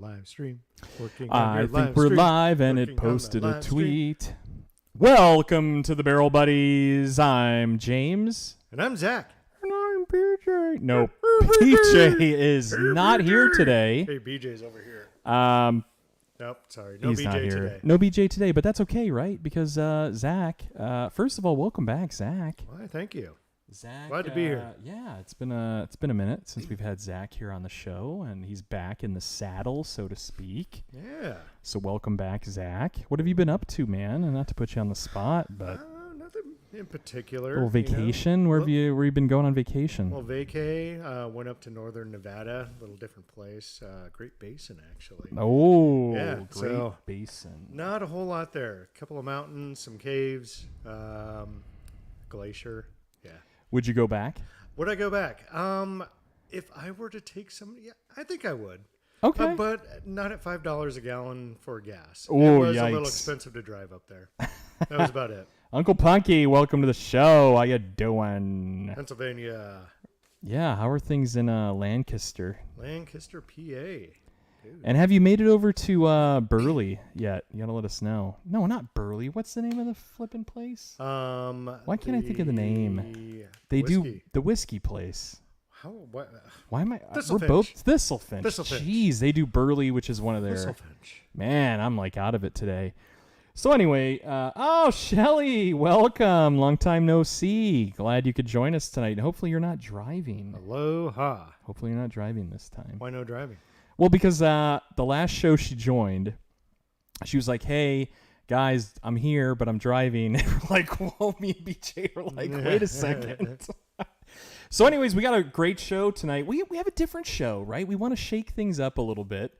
live stream. I think we're live, and it posted a tweet. Welcome to the Barrel Buddies. I'm James. And I'm Zach. And I'm BJ. No, BJ is not here today. Hey, BJ's over here. Nope, sorry. No He's BJ not here. today. No BJ today, but that's okay, right? Because Zach, first of all, welcome back, Zach. Why, thank you. Zach, glad to be here. Yeah, it's been a minute since we've had Zach here on the show, and he's back in the saddle, so to speak. Yeah. So welcome back, Zach. What have you been up to, man? And not to put you on the spot, but nothing in particular. A little vacation. Where have you been going on vacation? Well, vacay. Went up to northern Nevada, a little different place. Great Basin, actually. Oh, yeah, Great Basin. Not a whole lot there. A couple of mountains, some caves, glacier. Yeah. Would you go back? Would I go back? If I were to take some, yeah, I think I would. Okay. But not at $5 a gallon for gas. Oh, it was yikes. a little expensive to drive up there. That was about it. Uncle Punky, welcome to the show. How you doing? Pennsylvania. Yeah, how are things in Lancaster? Lancaster, PA. Dude. And have you made it over to Burley yet? You gotta let us know. No, not Burley. What's the name of the flipping place? Why can't I think of the name? They do the whiskey place. How? What? Why am I? Thistlefinch. We're both Thistlefinch. Thistlefinch. Jeez, they do Burley, which is one of their. Thistlefinch. Man, I'm like out of it today. So anyway, Shelly, welcome. Long time no see. Glad you could join us tonight. Hopefully you're not driving. Aloha. Hopefully you're not driving this time. Why no driving? Well, because the last show she joined, she was like, "Hey, guys, I'm here, but I'm driving." And we're like, whoa, me and BJ are like, wait a second. So anyways, we got a great show tonight. We have a different show, right? We want to shake things up a little bit.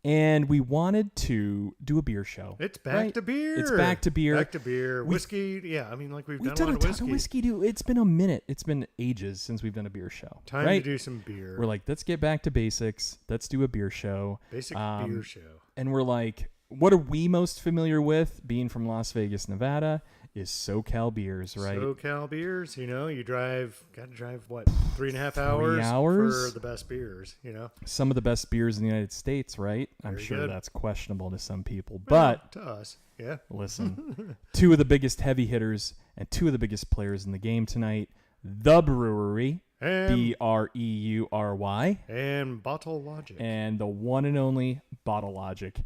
And we wanted to do a beer show. It's back to beer. It's back to beer. Back to beer. Whiskey. Yeah, I mean, like we've done a lot a of ton whiskey. of whiskey, dude. It's been a minute. It's been ages since we've done a beer show. Time right? to do some beer. We're like, let's get back to basics. Let's do a beer show. Basic beer show. And we're like, what are we most familiar with? Being from Las Vegas, Nevada, is SoCal beers, right? SoCal beers, you know, got to drive, what, 3.5 hours for the best beers, you know? Some of the best beers in the United States, right? I'm Very sure good. that's questionable to some people, Well, but to us, yeah. Listen, two of the biggest heavy hitters and two of the biggest players in the game tonight, the Bruery, And Breury, and Bottle Logic. and the one and only Bottle Logic.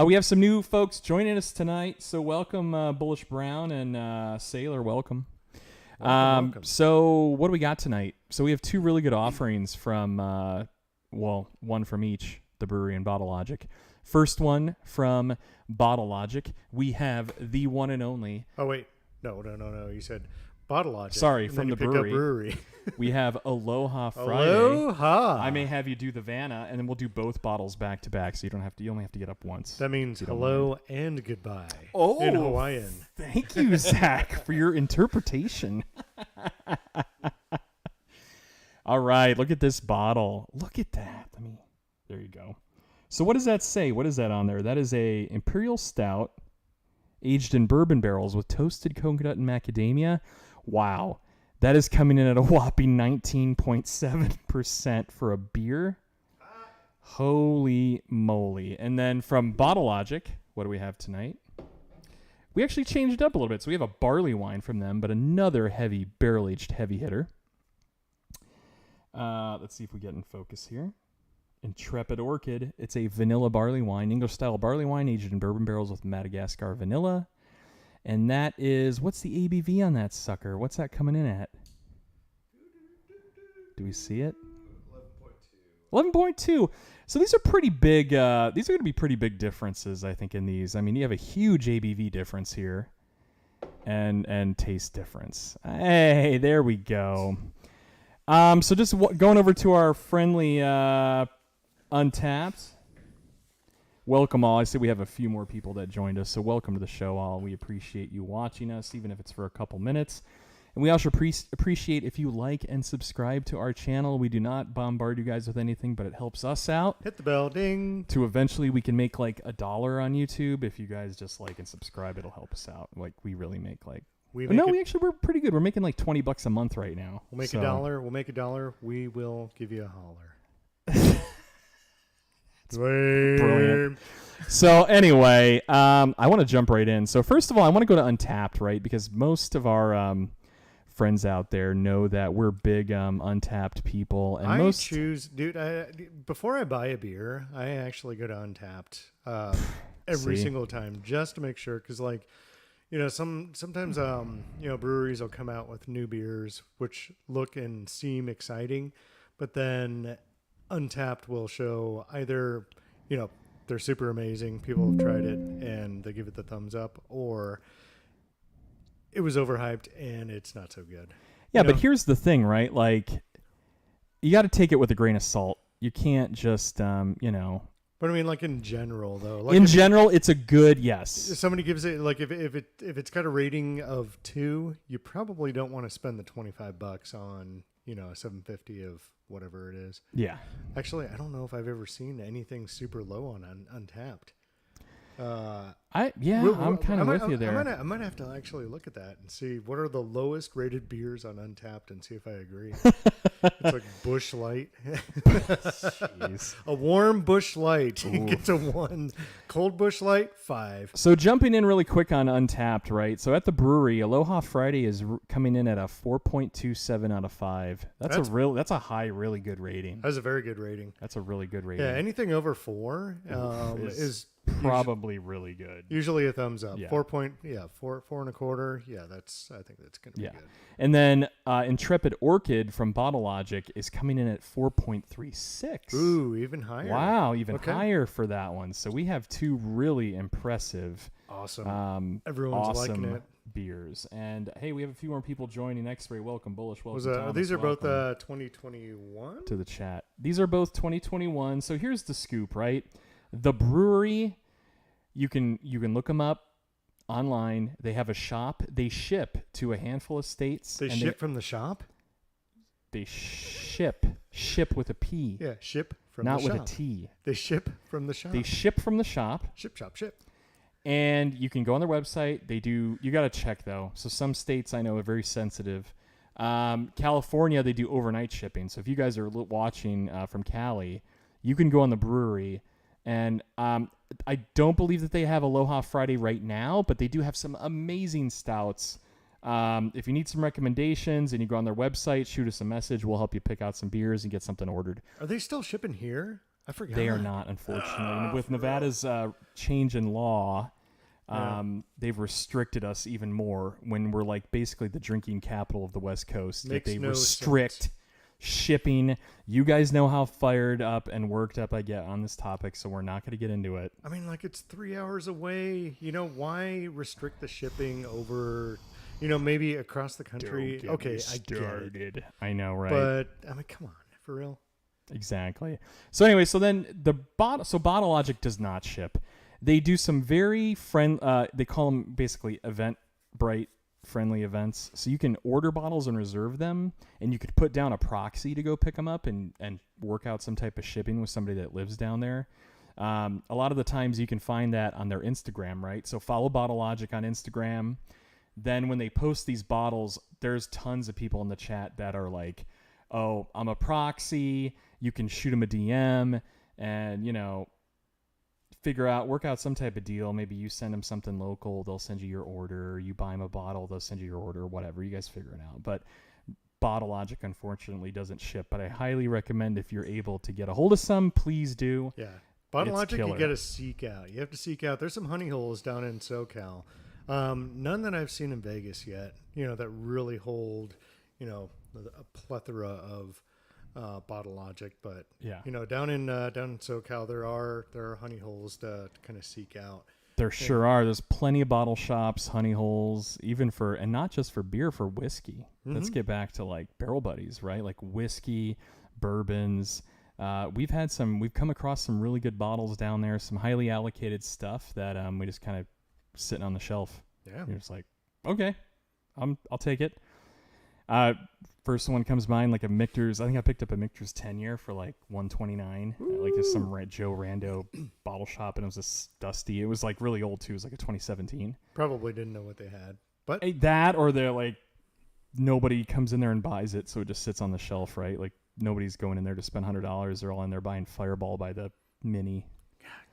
We have some new folks joining us tonight, so welcome Bullish Brown and Sailor, welcome. Welcome. So what do we got tonight? So we have two really good offerings from, one from each, the Bruery and Bottle Logic. First one from Bottle Logic, we have the one and only. Oh, wait. No. You said Bottle Logic. Sorry, and from then the you picked up Bruery. We have Aloha Friday. Aloha. I may have you do the Vanna, and then we'll do both bottles back to back, so you only have to get up once. That means hello and goodbye. Oh, in Hawaiian. Thank you, Zach, for your interpretation. All right, look at this bottle. Look at that. There you go. So what does that say? What is that on there? That is a Imperial Stout aged in bourbon barrels with toasted coconut and macadamia. Wow. That is coming in at a whopping 19.7% for a beer. Holy moly. And then from Bottle Logic, what do we have tonight? We actually changed it up a little bit. So we have a Barleywine from them, but another heavy, barrel-aged heavy hitter. Let's see if we get in focus here. Intrepid Orchid. It's a vanilla barley wine, English-style barley wine aged in bourbon barrels with Madagascar vanilla. And that is, what's the ABV on that sucker? What's that coming in at? Do we see it? 11.2. So these are pretty big. These are going to be pretty big differences, I think, in these. I mean, you have a huge ABV difference here and taste difference. Hey, there we go. So just going over to our friendly Untapped. Welcome all. I see we have a few more people that joined us, so welcome to the show all. We appreciate you watching us, even if it's for a couple minutes. And we also appreciate if you like and subscribe to our channel. We do not bombard you guys with anything, but it helps us out. Hit the bell, ding. To eventually we can make like $1 on YouTube. If you guys just like and subscribe, it'll help us out. Like we really make like... we're pretty good. We're making like $20 a month right now. We'll make $1. We'll make $1. We will give you a holler. It's brilliant. So anyway, I want to jump right in. So first of all, I want to go to Untapped, right? Because most of our friends out there know that we're big Untapped people. And before I buy a beer, I actually go to Untapped every single time just to make sure. Because sometimes breweries will come out with new beers which look and seem exciting, but then Untapped will show either they're super amazing, people have tried it and they give it the thumbs up, or it was overhyped and it's not so good. Yeah, but here's the thing, right? Like, you got to take it with a grain of salt. You can't just But I mean, like in general, though. Like in general, it's a good yes. If somebody gives it, like if it's got a rating of 2, you probably don't want to spend the $25 on a 750 of whatever it is. Yeah. Actually, I don't know if I've ever seen anything super low on Untapped. I'm kind of with you there. I might have to actually look at that and see what are the lowest rated beers on Untapped and see if I agree. It's like Busch Light. A warm Busch Light gets a 1. Cold Busch Light, 5. So jumping in really quick on Untapped, right? So at the Bruery, Aloha Friday is coming in at a 4.27 out of 5. That's a high, really good rating. That's a very good rating. That's a really good rating. Yeah, anything over 4 is probably really good. Usually a thumbs up. Yeah. 4 and a quarter. Yeah, I think that's gonna be good. And then Intrepid Orchid from Bottle Logic is coming in at 4.36. Ooh, even higher. Wow, even higher for that one. So we have 2 really impressive, awesome. Everyone's liking it. Beers. And hey, we have a few more people joining. X-Ray, welcome. Bullish, welcome. Thomas, these are welcome both 2021 to the chat. These are both 2021. So here's the scoop, right? The Bruery, you can look them up online. They have a shop. They ship to a handful of states. They ship from the shop? They ship with a P. Yeah, ship from the shop. Not with a T. They ship from the shop. They ship from the shop. Ship. And you can go on their website. You got to check, though. So some states I know are very sensitive. California, they do overnight shipping. So if you guys are watching from Cali, you can go on the Bruery. And I don't believe that they have Aloha Friday right now, but they do have some amazing stouts. If you need some recommendations and you go on their website, shoot us a message. We'll help you pick out some beers and get something ordered. Are they still shipping here? I forgot. They are not, unfortunately. With Nevada's change in law, they've restricted us even more when we're like basically the drinking capital of the West Coast. They restrict shipping. You guys know how fired up and worked up I get on this topic, so we're not going to get into it. I mean, like, it's 3 hours away. Why restrict the shipping over, maybe across the country? Okay, I get it. I know, right? But I mean, come on, for real. Exactly. So anyway, so then Bottle Logic does not ship. They do some very they call them basically Eventbrite friendly events. So you can order bottles and reserve them, and you could put down a proxy to go pick them up and work out some type of shipping with somebody that lives down there. A lot of the times you can find that on their Instagram, right? So follow Bottle Logic on Instagram. Then when they post these bottles, there's tons of people in the chat that are like, oh, I'm a proxy. You can shoot them a DM and, work out some type of deal. Maybe you send them something local, they'll send you your order. You buy them a bottle, they'll send you your order, whatever. You guys figure it out. But Bottle Logic, unfortunately, doesn't ship. But I highly recommend if you're able to get a hold of some, please do. Yeah. Bottle Logic, you got to seek out. You have to seek out. There's some honey holes down in SoCal. None that I've seen in Vegas yet, that really hold, a plethora of Bottle Logic, but down in SoCal there are honey holes to kind of seek out. There sure are. There's plenty of bottle shops, honey holes, even and not just for beer, for whiskey. Mm-hmm. Let's get back to like Barrel Buddies, right? Like whiskey, bourbons. We've come across some really good bottles down there, some highly allocated stuff that we just kind of sitting on the shelf. Yeah, you're just like, okay, I'll take it. First one comes to mind, like a Michter's. I think I picked up a Michter's 10-year for like $129. Like just some Joe Rando bottle shop, and it was this dusty. It was like really old too. It was like a 2017. Probably didn't know what they had, but that, or they're like nobody comes in there and buys it, so it just sits on the shelf, right? Like nobody's going in there to spend $100. They're all in there buying Fireball by the mini.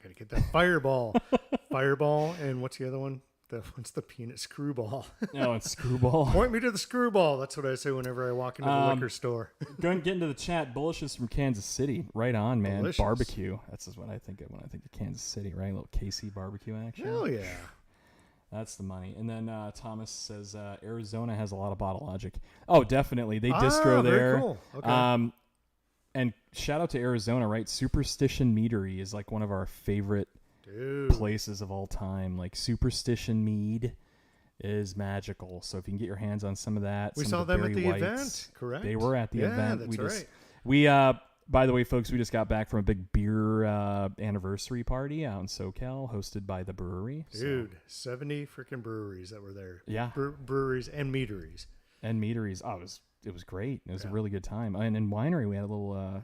Gotta get that fireball. Fireball, and what's the other one? What's the peanut screwball? Oh, it's screwball. Point me to the screwball. That's what I say whenever I walk into the liquor store. Go and get into the chat. Bullish is from Kansas City. Right on, man. Delicious. Barbecue. That's just what I think of when I think of Kansas City, right? A little KC barbecue action. Hell yeah. That's the money. And then Thomas says Arizona has a lot of Bottle Logic. Oh, definitely. They distro very there. Cool. Okay. And shout out to Arizona, right? Superstition Meadery is like one of our favorite places of all time. Like Superstition Mead is magical. So if you can get your hands on some of that, we some saw of the them at the Barry event, Whites, correct? They were at the event. That's right. We by the way, folks, we just got back from a big beer anniversary party out in SoCal, hosted by the Bruery. Dude, 70 freaking breweries that were there. Yeah, breweries and meaderies. Oh, it was great. It was a really good time. And in winery, we had a little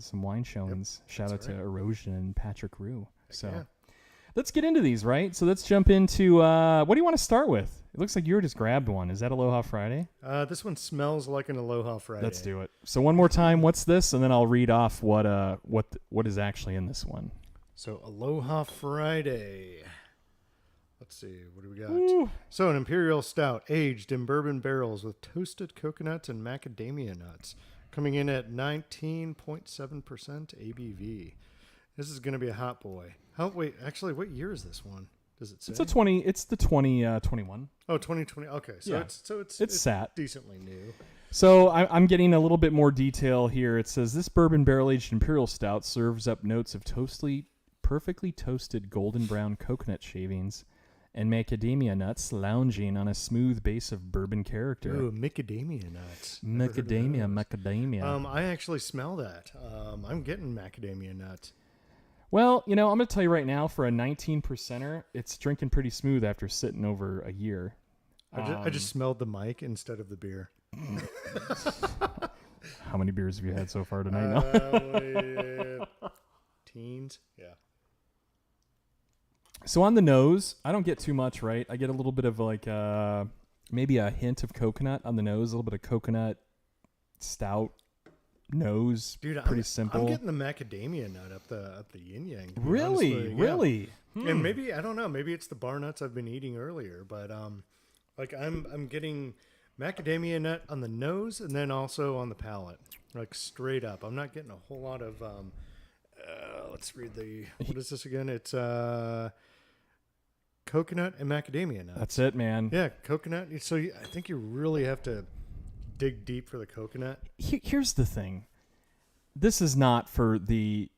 some wine showings. Yep. Shout out to Erosion and Patrick Rue. Let's get into these, right? So let's jump into what do you want to start with? It looks like you just grabbed one. Is that Aloha Friday? This one smells like an Aloha Friday. Let's do it. So one more time, what's this? And then I'll read off what is actually in this one. So Aloha Friday. Let's see, what do we got? Ooh. So an Imperial Stout aged in bourbon barrels with toasted coconuts and macadamia nuts, coming in at 19.7% ABV. This is going to be a hot boy. Oh, wait, actually, what year is this one? Does it say? It's the 2021. Oh, 2020. Okay, so it's sat decently new. So I'm getting a little bit more detail here. It says this bourbon barrel-aged Imperial Stout serves up notes of perfectly toasted golden brown coconut shavings and macadamia nuts lounging on a smooth base of bourbon character. Ooh, macadamia nuts. Macadamia. I actually smell that. I'm getting macadamia nuts. Well, I'm going to tell you right now, for a 19%er, it's drinking pretty smooth after sitting over a year. I just smelled the mic instead of the beer. How many beers have you had so far tonight? Teens. Yeah. So on the nose, I don't get too much, right? I get a little bit of like maybe a hint of coconut on the nose, a little bit of coconut stout nose. Dude, pretty simple. I'm getting the macadamia nut up the yin yang. Really? Really? And maybe, I don't know, maybe it's the bar nuts I've been eating earlier, but like I'm getting macadamia nut on the nose and then also on the palate, like straight up. I'm not getting a whole lot of let's read what is this again? It's coconut and macadamia nuts. That's it, man. Yeah, coconut. So I think you really have to dig deep for the coconut. Here's the thing. This is not for the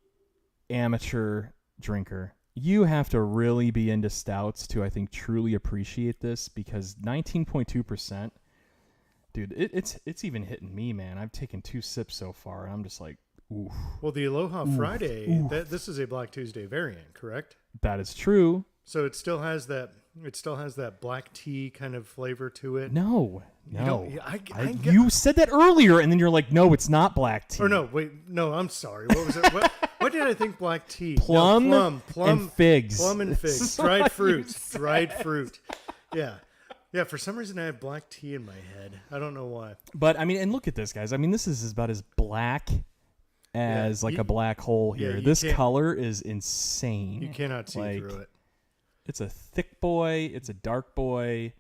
amateur drinker. You have to really be into stouts to, I think, truly appreciate this, because 19.2%, dude, it's even hitting me, man. I've taken 2 sips so far, and I'm just like, oof. Well, the Aloha Friday, this is a Black Tuesday variant, correct? That is true. So it still has that black tea kind of flavor to it. No. You said that earlier, and then you're like, no, it's not black tea. Or no, wait, no, I'm sorry. What was it? What did I think black tea? Plum and figs. Plum and figs. Dried fruit. Yeah. Yeah, for some reason I have black tea in my head. I don't know why. But, I mean, and look at this, guys. I mean, this is about as black as a black hole here. Yeah, this color is insane. You cannot see through it. It's a thick boy. It's a dark boy.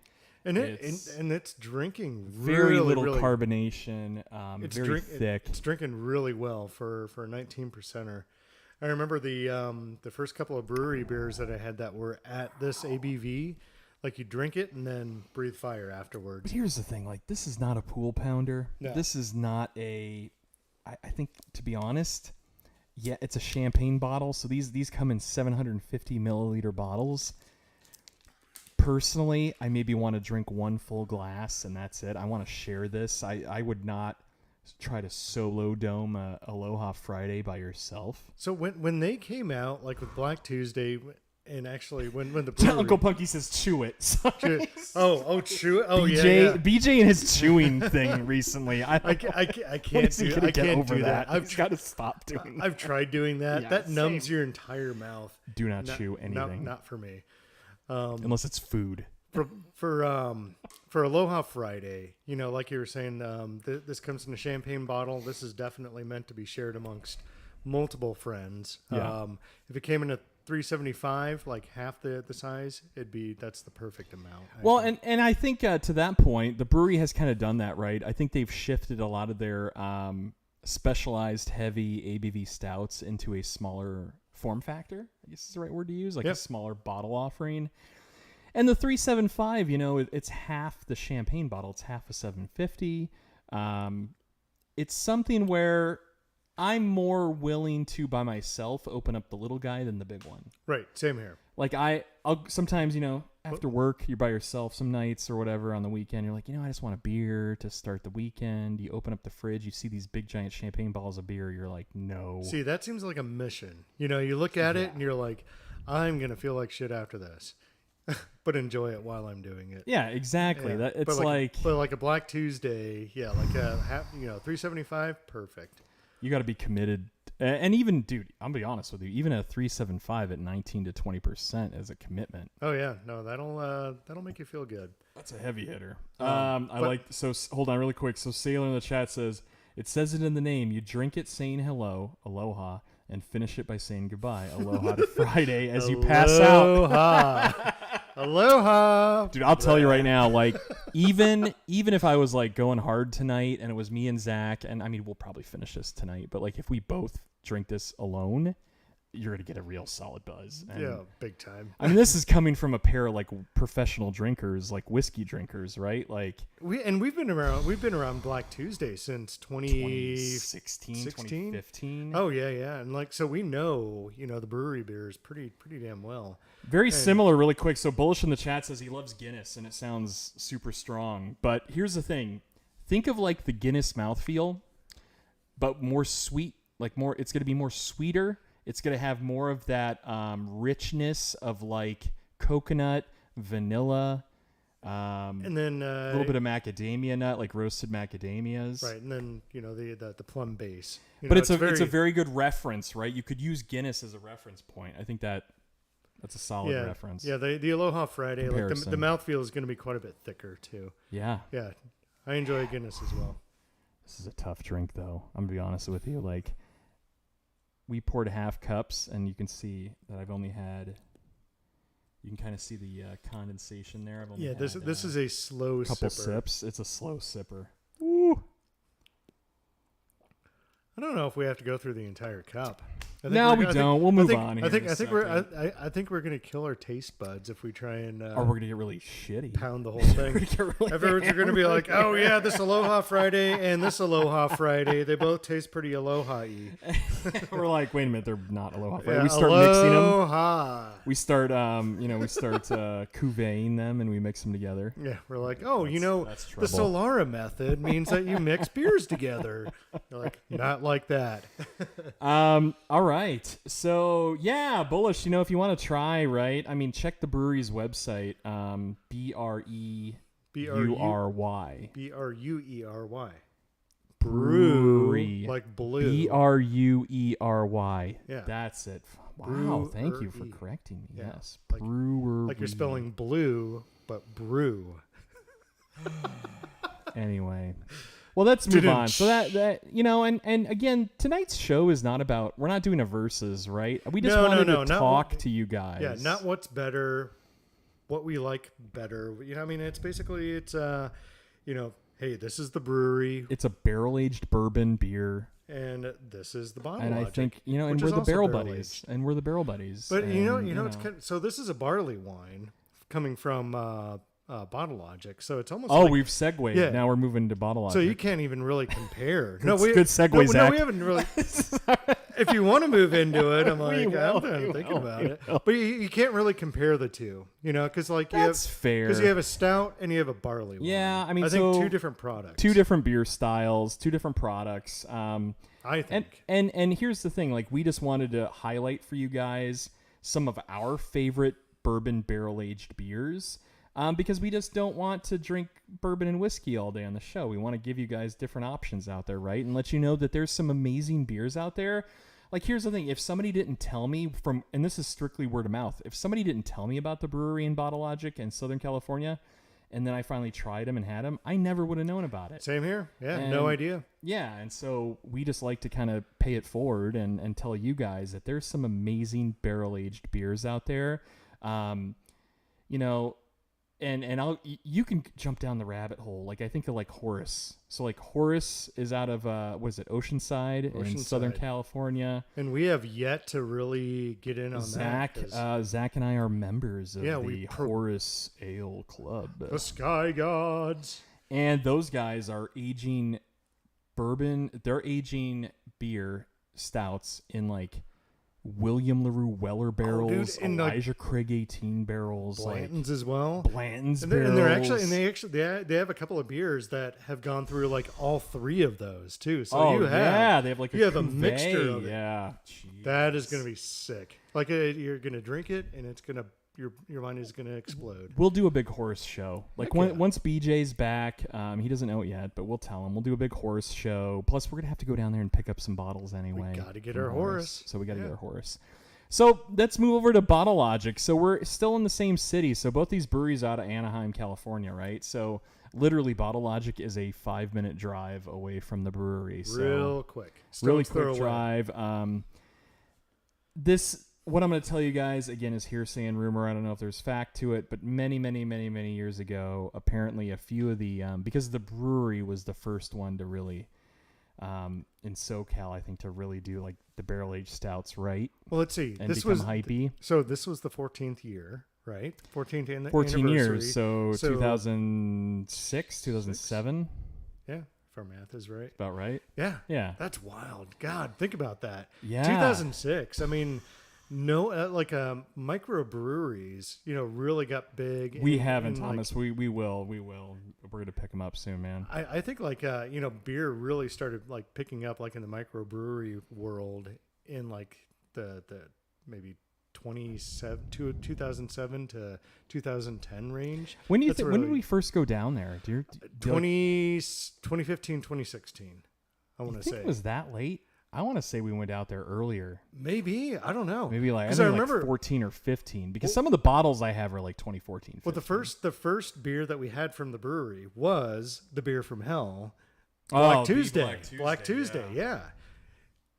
And it's drinking very really, little really, carbonation. Very thick. It's drinking really well for a 19%er. I remember the first couple of brewery beers that I had that were at this ABV. Like, you drink it and then breathe fire afterwards. But here's the thing. Like, this is not a pool pounder. No. This is not I think, to be honest, yeah, it's a champagne bottle. So these come in 750 milliliter bottles. Personally, I maybe want to drink one full glass and that's it. I want to share this. I would not try to solo dome Aloha Friday by yourself. So when they came out, like with Black Tuesday, and actually when the brewery, Uncle Punky says chew it. chew it. Oh BJ, yeah. BJ and his chewing thing recently. I can't do that. I've got to stop doing that. I've tried doing that. Yeah, that numbs your entire mouth. Do not chew anything. Not for me. Unless it's food. For Aloha Friday, like you were saying, this comes in a champagne bottle. This is definitely meant to be shared amongst multiple friends. Yeah. If it came in a 375, like half the size, that's the perfect amount. Well, and I think to that point, the brewery has kind of done that, right? I think they've shifted a lot of their specialized heavy ABV stouts into a smaller form factor, I guess is the right word to use, like a smaller bottle offering. And the 375, it's half the champagne bottle. It's half a 750. It's something where I'm more willing to, by myself, open up the little guy than the big one. Right. Same here. Like I'll sometimes, after work, you're by yourself some nights or whatever on the weekend. You're like, I just want a beer to start the weekend. You open up the fridge, you see these big giant champagne bottles of beer. You're like, no. See, that seems like a mission. You look at it and you're like, I'm going to feel like shit after this, but enjoy it while I'm doing it. Yeah, exactly. Yeah. It's but like a Black Tuesday. Yeah. Like a 375. Perfect. You got to be committed. And even, dude, I'll be honest with you, even a 375 at 19 to 20% is a commitment. Oh yeah, no, that'll make you feel good. That's a heavy hitter. Hold on really quick. So Sailor in the chat says, it says it in the name. You drink it saying hello, aloha, and finish it by saying goodbye, aloha to Friday as you pass out. Aloha. Aloha. Dude, I'll tell you right now, like, even if I was like going hard tonight and it was me and Zach, and I mean, we'll probably finish this tonight, but like if we both drink this alone, you're going to get a real solid buzz. And, yeah, big time. I mean, this is coming from a pair of like professional drinkers, like whiskey drinkers, right? Like we've been around Black Tuesday since 2016, 2015. Oh yeah. And like, so we know, the brewery beers pretty damn well. Very similar, really quick. So Bullish in the chat says he loves Guinness and it sounds super strong. But here's the thing. Think of like the Guinness mouthfeel, but more sweet, it's going to be more sweeter. It's going to have more of that richness of like coconut, vanilla, and then a little bit of macadamia nut, like roasted macadamias. Right, and then the plum base. But it's a very good reference, right? You could use Guinness as a reference point. I think that's a solid reference. Yeah, the Aloha Friday, like the mouthfeel is going to be quite a bit thicker too. Yeah. Yeah, I enjoy Guinness as well. This is a tough drink, though. I'm gonna be honest with you. Like, we poured half cups, and you can see that I've only had. You can kind of see the condensation there. I've only had, this is a slow couple sipper. sips. It's a slow sipper. Ooh. I don't know if we have to go through the entire cup. No, we don't. We'll move on. I think we're gonna kill our taste buds if we try and. Or we're gonna get really shitty. Pound the whole thing. Everyone's gonna be like, "Oh yeah, this Aloha Friday and this Aloha Friday, they both taste pretty Aloha-y." We're like, wait a minute, they're not Aloha Friday. Yeah, we start mixing them. Aloha. We start, cuvée-ing them and we mix them together. Yeah, we're like, oh, that's the Solara method means that you mix beers together. You're like, not like that. All right. So, yeah, Bullish, if you want to try, right? I mean, check the brewery's website, Bruery. Bruery. Brewery. Like blue. Bruery. Yeah. That's it. Wow. Brewery. Thank you for correcting me. Yeah. Yes. Like, Brewery. Like you're spelling blue, but brew. Anyway. Well, let's move on. So that and again, tonight's show is not about. We're not doing a versus, right? We just wanted to talk to you guys. Yeah, not what's better, what we like better. I mean, it's basically hey, this is the brewery. It's a barrel-aged bourbon beer. And this is the bottle. And logic, I think and we're the barrel buddies, and we're the barrel buddies. But it's so this is a barley wine coming from Bottle Logic, so it's almost we've segued. Yeah. Now we're moving to Bottle Logic. So you can't even really compare. Good segue, Zach. No, we haven't really. If you want to move into it, I'm like, I'm thinking about it. But you can't really compare the two, because that's fair. Because you have a stout and you have a barley wine. Yeah, I mean, I think two different products, two different beer styles, two different products. I think. And here's the thing: we just wanted to highlight for you guys some of our favorite bourbon barrel-aged beers. Because we just don't want to drink bourbon and whiskey all day on the show. We want to give you guys different options out there, right? And let you know that there's some amazing beers out there. Like, here's the thing. If somebody didn't tell me and this is strictly word of mouth, if somebody didn't tell me about the brewery in Bottle Logic in Southern California, and then I finally tried them and had them, I never would have known about it. Same here. Yeah, And, no idea. Yeah, and so we just like to kind of pay it forward and tell you guys that there's some amazing barrel-aged beers out there. You know, and you can jump down the rabbit hole. Like I think of like Horace. So like Horace is out of Oceanside in Southern California. And we have yet to really get in on Zach, that. Zach and I are members of we Horace Ale Club. The Sky Gods. And those guys are aging bourbon. They're aging beer stouts in like William LaRue Weller barrels, Elijah Craig 18 barrels, Blanton's as well. Blanton's and barrels. They have a couple of beers that have gone through like all three of those too. So they have like a mixture of it. Yeah, that is gonna be sick. Like you're gonna drink it and it's gonna your mind is gonna explode. We'll do a big horse show. Like once BJ's back, he doesn't know it yet, but we'll tell him. We'll do a big horse show. Plus, we're gonna have to go down there and pick up some bottles anyway. We gotta get our horse. So we gotta get our horse. So let's move over to Bottle Logic. So we're still in the same city. So both these breweries out of Anaheim, California, right? So literally, Bottle Logic is a 5-minute drive away from the brewery. So real quick, really quick drive. What I'm going to tell you guys, again, is hearsay and rumor. I don't know if there's fact to it, but many years ago, apparently a few of the, because the brewery was the first one to really, in SoCal, I think, to really do like the barrel-aged stouts right. Well, let's see. And this become was hypey. So this was the 14th year, right? 14th anniversary. 14 years, so 2006, 2007. Yeah, if our math is right. About right. Yeah. That's wild. God, think about that. Yeah. 2006. I mean... No, microbreweries, really got big. We haven't, Thomas. We will. We're going to pick them up soon, man. I think beer really started like picking up like in the microbrewery world in like the maybe 2007 to 2010 range. When do you think? When did we first go down there? 2015, 2016. I want to say it was that late. I want to say we went out there earlier. Maybe. I don't know. Maybe I remember like 14 or 15 because some of the bottles I have are like 2014. 15. Well, the first beer that we had from the brewery was the beer from hell, Black Tuesday. Black Tuesday. Yeah.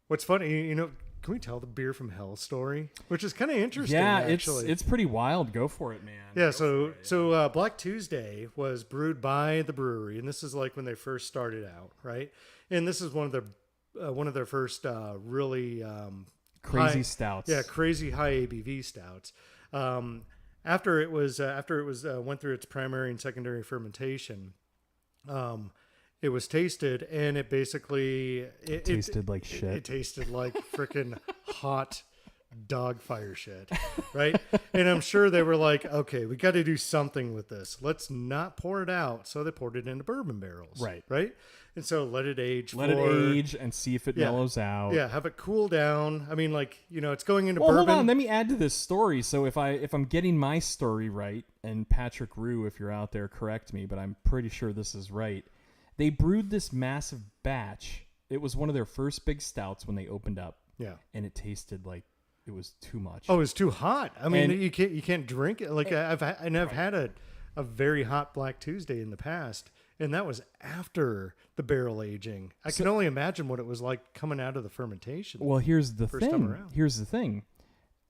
What's funny, can we tell the beer from hell story? Which is kind of interesting. Yeah, actually. it's pretty wild. Go for it, man. Yeah. So Black Tuesday was brewed by the brewery, and this is like when they first started out, right? And this is one of their first really crazy stouts. Yeah, crazy high ABV stouts. After it went through its primary and secondary fermentation, it was tasted, and it basically tasted like shit. It tasted like freaking hot dog fire shit, right? And I'm sure they were like, okay, we got to do something with this. Let's not pour it out. So they poured it into bourbon barrels, right? And so let it age. And see if it mellows out. Yeah, have it cool down. I mean, it's going into bourbon. Hold on, let me add to this story. So if I'm getting my story right, and Patrick Rue, if you're out there, correct me, but I'm pretty sure this is right. They brewed this massive batch. It was one of their first big stouts when they opened up. Yeah, and it tasted like it was too much. Oh, it was too hot. I mean, you can't drink it. Like I've had a very hot Black Tuesday in the past. And that was after the barrel aging. I can only imagine what it was like coming out of the fermentation. Well, here's the thing.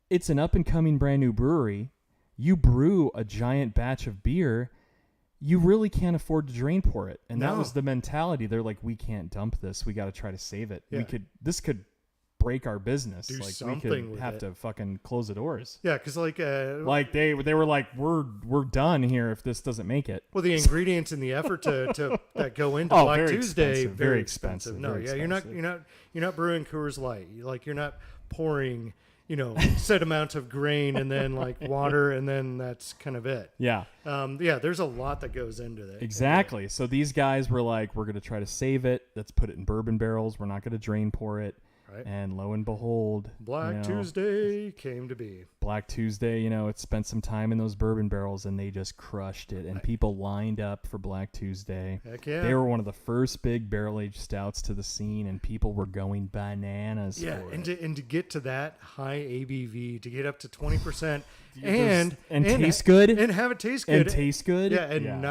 It's an up-and-coming brand new brewery. You brew a giant batch of beer. You really can't afford to drain pour it. And that was the mentality. They're like, we can't dump this. We got to try to save it. Yeah. This could break our business. Do like something we could have to fucking close the doors. Yeah, because they were like, we're done here if this doesn't make it. Well, the ingredients and the effort to that go into Black Tuesday very expensive. No, very expensive. You're not brewing Coors Light. You're not pouring set amounts of grain and then like water and then that's kind of it. Yeah. There's a lot that goes into that. Exactly. So these guys were like, we're going to try to save it. Let's put it in bourbon barrels. We're not going to drain pour it. Right. And lo and behold, Black Tuesday came to be. Black Tuesday, it spent some time in those bourbon barrels and they just crushed it. And people lined up for Black Tuesday. Heck yeah. They were one of the first big barrel-aged stouts to the scene, and people were going bananas for and it. To get to that high ABV, to get up to 20% and taste good. And have it taste good. And taste good. Yeah, and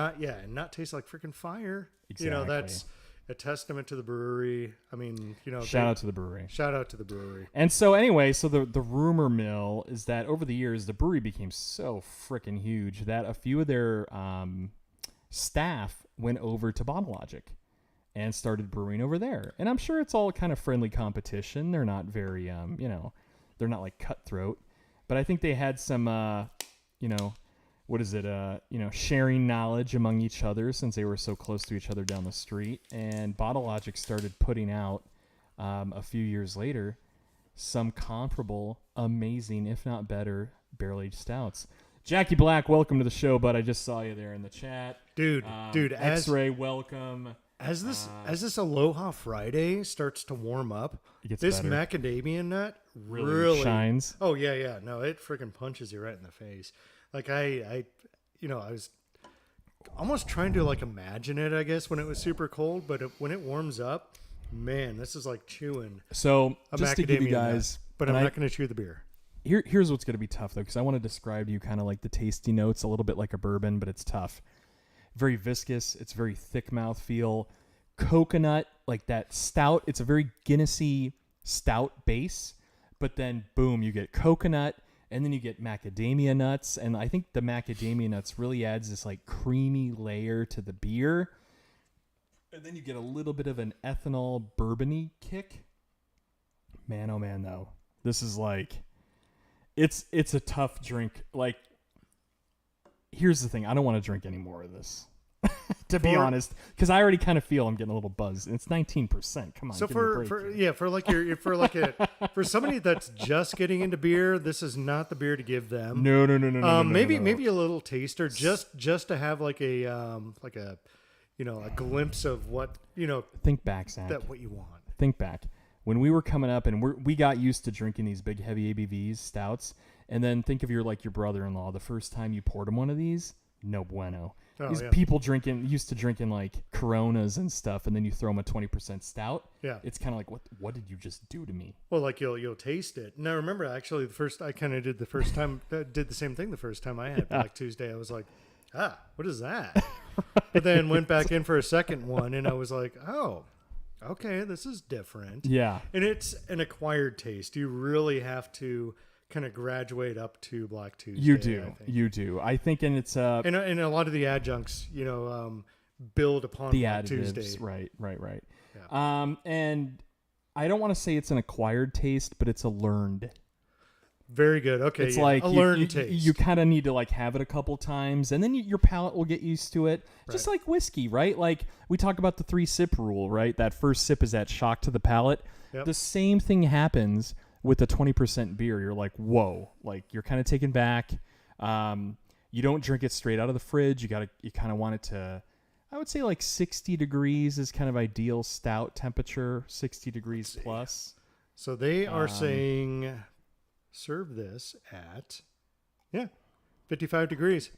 not taste like freaking fire. Exactly. That's a testament to the brewery. I mean, shout out to the brewery. Shout out to the brewery. And so anyway, the rumor mill is that over the years the brewery became so freaking huge that a few of their staff went over to Bottle Logic and started brewing over there. And I'm sure it's all kind of friendly competition. They're not very they're not like cutthroat, but I think they had some sharing knowledge among each other since they were so close to each other down the street. And Bottle Logic started putting out, a few years later, some comparable, amazing, if not better, barrel-aged stouts. Jackie Black, welcome to the show, bud. I just saw you there in the chat. Dude, X-Ray, welcome. As this Aloha Friday starts to warm up, this better. Macadamia nut really shines. Oh, yeah. No, it freaking punches you right in the face. Like I was almost trying to like imagine it, I guess, when it was super cold, but when it warms up, man, this is like chewing. So a just to give you guys, nut, but I'm not going to chew the beer. Here's what's going to be tough though, because I want to describe to you kind of like the tasty notes, a little bit like a bourbon, but it's tough. Very viscous. It's very thick mouthfeel. Coconut, like that stout. It's a very Guinnessy stout base, but then boom, you get coconut. And then you get macadamia nuts. And I think the macadamia nuts really adds this like creamy layer to the beer. And then you get a little bit of an ethanol bourbon-y kick. Man, oh man, though. This is like, it's a tough drink. Like, here's the thing. I don't want to drink any more of this. To be honest, because I already kind of feel I'm getting a little buzzed. It's 19%. Come on. So for somebody that's just getting into beer, this is not the beer to give them. No. Maybe a little taster, just to have like a glimpse of what Think back, Zach. That what you want. Think back when we were coming up and we got used to drinking these big heavy ABVs, stouts, and then think of your brother-in-law. The first time you poured him one of these, no bueno. These people used to drinking like Coronas and stuff, and then you throw them a 20% stout. Yeah, it's kind of like what did you just do to me? Well, like you'll taste it. Now remember, actually, I kind of did the same thing the first time I had Black Tuesday. I was like, what is that? But then went back in for a second one, and I was like, oh, okay, this is different. Yeah, and it's an acquired taste. You really have to kind of graduate up to Black Tuesday. You do. I think, and it's and a lot of the adjuncts, build upon the Black additives. Tuesday. Right. Yeah. And I don't want to say it's an acquired taste, but it's a learned. Very good. Okay, it's like a learned taste. You kind of need to like have it a couple times, and then your palate will get used to it. Right. Just like whiskey, right? Like we talk about the 3-sip rule, right? That first sip is that shock to the palate. Yep. The same thing happens with a 20% beer. You're like, whoa, like you're kind of taken back. You don't drink it straight out of the fridge. You kind of want it to, I would say like 60 degrees is kind of ideal stout temperature, 60 degrees plus. So they are saying serve this at 55 degrees.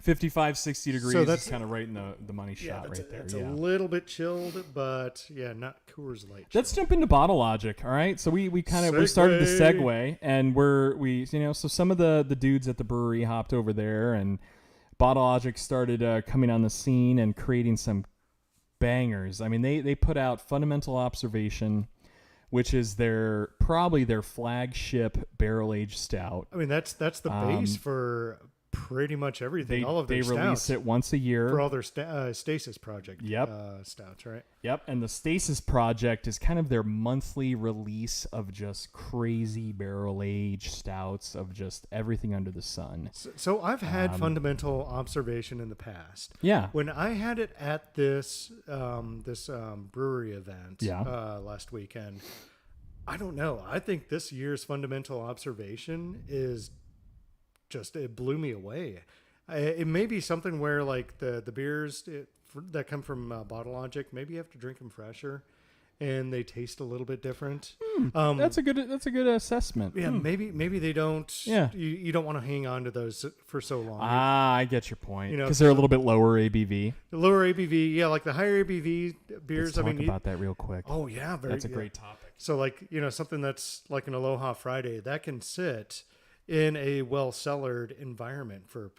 55, 60 degrees. So that's kind of right in the money shot right there. It's a little bit chilled, but not Coors Light. Let's jump into Bottle Logic. All right. So we started to segue, and so some of the dudes at the brewery hopped over there, and Bottle Logic started coming on the scene and creating some bangers. I mean, they put out Fundamental Observation, which is probably their flagship barrel-aged stout. I mean, that's the base for pretty much everything. All of their stouts. They release it once a year for all their Stasis Project. Stouts, right? Yep. And the Stasis Project is kind of their monthly release of just crazy barrel-aged stouts of just everything under the sun. So I've had Fundamental Observation in the past. Yeah. When I had it at this brewery event last weekend, I don't know. I think this year's Fundamental Observation is it blew me away. It may be something where like the beers that come from Bottle Logic, maybe you have to drink them fresher. and they taste a little bit different. That's a good assessment. Yeah, maybe they don't. Yeah. You don't want to hang on to those for so long. I get your point. You know, Because they're a little bit lower ABV. The lower ABV, yeah, like the higher ABV beers. Let's talk about that real quick. Oh yeah, that's a great topic. So like something that's like an Aloha Friday that can sit in a well cellared environment for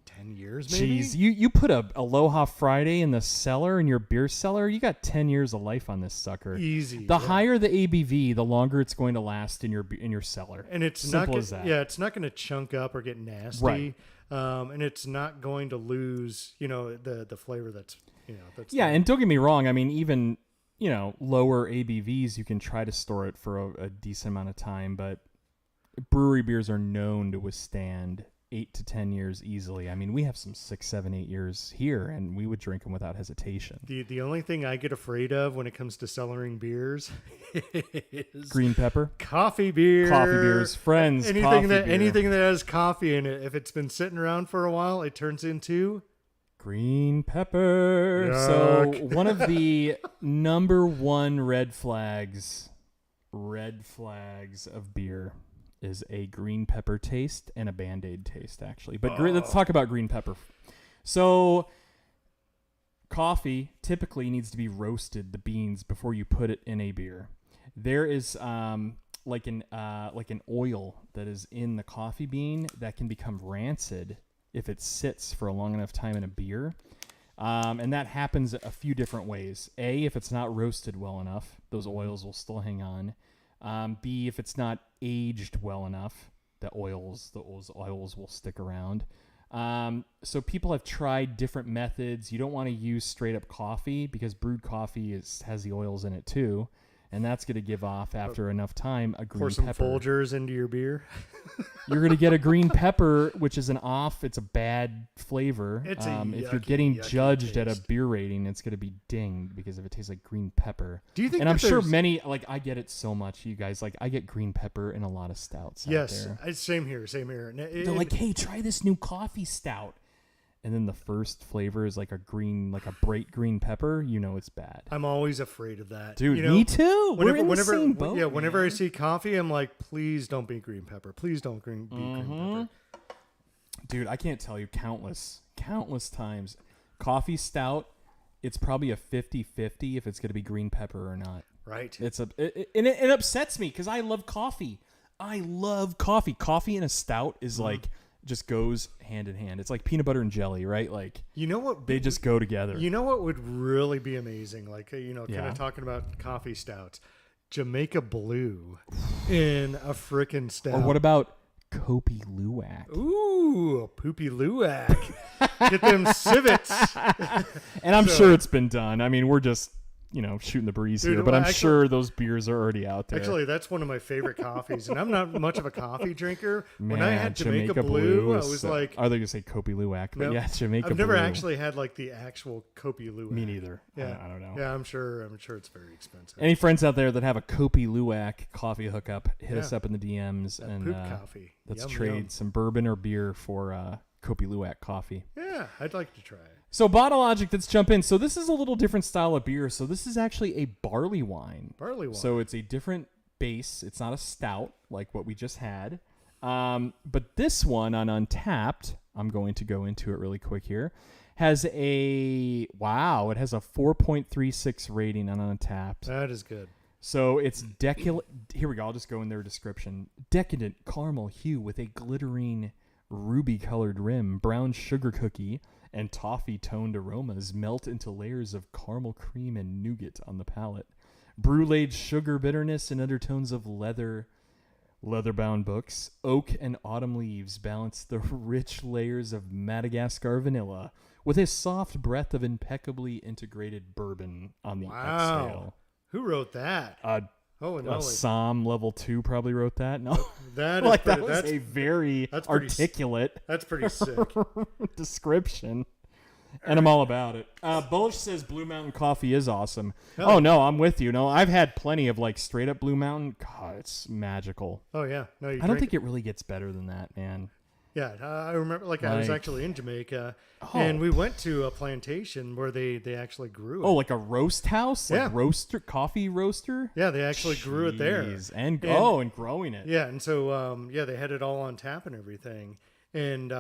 10 years maybe. Jeez, you put a Aloha Friday in the cellar, in your beer cellar, you got 10 years of life on this sucker. Easy. The higher the ABV, the longer it's going to last in your cellar. And it's simple as that. Yeah, it's not going to chunk up or get nasty. Right. And it's not going to lose, the flavor that's. Yeah, and don't get me wrong. I mean, even lower ABVs, you can try to store it for a decent amount of time, but brewery beers are known to withstand 8 to 10 years easily. I mean, we have some 6, 7, 8 years here, and we would drink them without hesitation. The only thing I get afraid of when it comes to cellaring beers is green pepper, coffee beer, coffee beers, friends, anything that has coffee in it. If it's been sitting around for a while, it turns into green pepper. Yuck. So one of the number one red flags of beer is a green pepper taste and a Band-Aid taste, actually. But let's talk about green pepper. So coffee typically needs to be roasted, the beans, before you put it in a beer. There is like an oil that is in the coffee bean that can become rancid if it sits for a long enough time in a beer. And that happens a few different ways. A, if it's not roasted well enough, those oils will still hang on. B, if it's not aged well enough, those oils will stick around. So people have tried different methods. You don't want to use straight up coffee because brewed coffee has the oils in it too. And that's going to give off, after enough time, a green pepper. Pour some Folgers into your beer. You're going to get a green pepper, which is it's a bad flavor. If you're getting judged at a beer rating, it's going to be dinged because if it tastes like green pepper. Do you think? And I'm sure many, I get it so much, you guys. I get green pepper in a lot of stouts. Yes, out there. Same here. They're like, hey, try this new coffee stout. And then the first flavor is like a bright green pepper. It's bad. I'm always afraid of that. Dude, me too. Whenever, We're in the same boat, yeah, whenever I see coffee, I'm like, please don't be green pepper. Please don't be green pepper. Dude, I can't tell you countless times. Coffee stout, it's probably a 50-50 if it's going to be green pepper or not. Right. It upsets me because I love coffee. Coffee in a stout is just goes hand in hand. It's like peanut butter and jelly, right? They just go together. You know what would really be amazing? Kind of talking about coffee stouts. Jamaica Blue in a frickin' stout. Or what about Kopi Luwak? Ooh, Poopy Luwak. Get them civets. And I'm sure it's been done. I mean, we're just shooting the breeze here, but I'm sure those beers are already out there. Actually, that's one of my favorite coffees, and I'm not much of a coffee drinker. When I had Jamaica Blue, I was like... Are they going to say Kopi Luwak? But yeah, Jamaica Blue. I've never actually had the actual Kopi Luwak. Me neither. Yeah. I don't know. Yeah, I'm sure it's very expensive. Any friends out there that have a Kopi Luwak coffee hookup, hit us up in the DMs. Poop coffee. Let's trade some bourbon or beer for Kopi Luwak coffee. Yeah, I'd like to try it. So Bottle Logic, let's jump in. So this is a little different style of beer. So this is actually a barley wine. So it's a different base. It's not a stout like what we just had. But this one on Untapped, I'm going to go into it really quick here, has a 4.36 rating on Untapped. That is good. So it's here we go. I'll just go in their description. Decadent caramel hue with a glittering ruby-colored rim, brown sugar cookie, and toffee-toned aromas melt into layers of caramel cream and nougat on the palate. Brulee sugar bitterness and undertones of leather-bound books, oak and autumn leaves balance the rich layers of Madagascar vanilla with a soft breath of impeccably integrated bourbon on the exhale. Who wrote that? Psalm level 2 probably wrote that. No, that was a very articulate. That's pretty sick description, and I'm all about it. Bullish says Blue Mountain coffee is awesome. Oh no, I'm with you. No, I've had plenty of straight up Blue Mountain. God, it's magical. Oh yeah, no, I don't think it really gets better than that, man. Yeah, I remember. I was actually in Jamaica, and we went to a plantation where they actually grew it. Oh, like a roast house, like Yeah. coffee roaster. Yeah, they actually grew it there, and growing it. Yeah, and so they had it all on tap and everything, and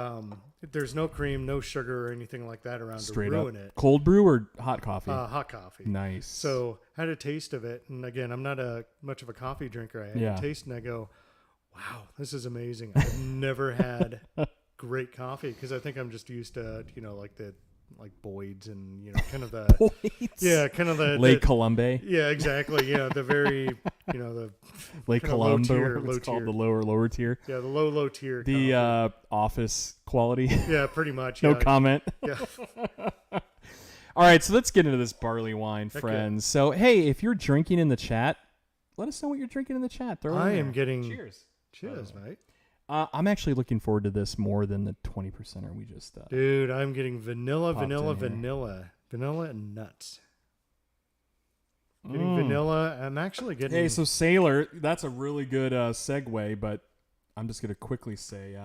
there's no cream, no sugar or anything like that around Straight to ruin up. it. Cold brew or hot coffee? Hot coffee. Nice. So I had a taste of it, and again, I'm not much of a coffee drinker. I had a taste, and I go, wow, this is amazing. I've never had great coffee because I think I'm just used to, like Boyd's and, kind of the, Boyd's? Yeah, kind of the Lake Columbe. Yeah, exactly. The very, the Lake Columbe, low it's called tier. the lower tier. Yeah, the low tier. The office quality. Yeah, pretty much. No yeah. comment. Yeah. All right, so let's get into this barley wine, friends. So, hey, if you're drinking in the chat, let us know what you're drinking in the chat. I am getting... Cheers. Cheers, mate. I'm actually looking forward to this more than the 20%er we just... Dude, I'm getting vanilla and nuts. Getting vanilla. I'm actually getting... Hey, so Sailor, that's a really good segue, but I'm just going to quickly say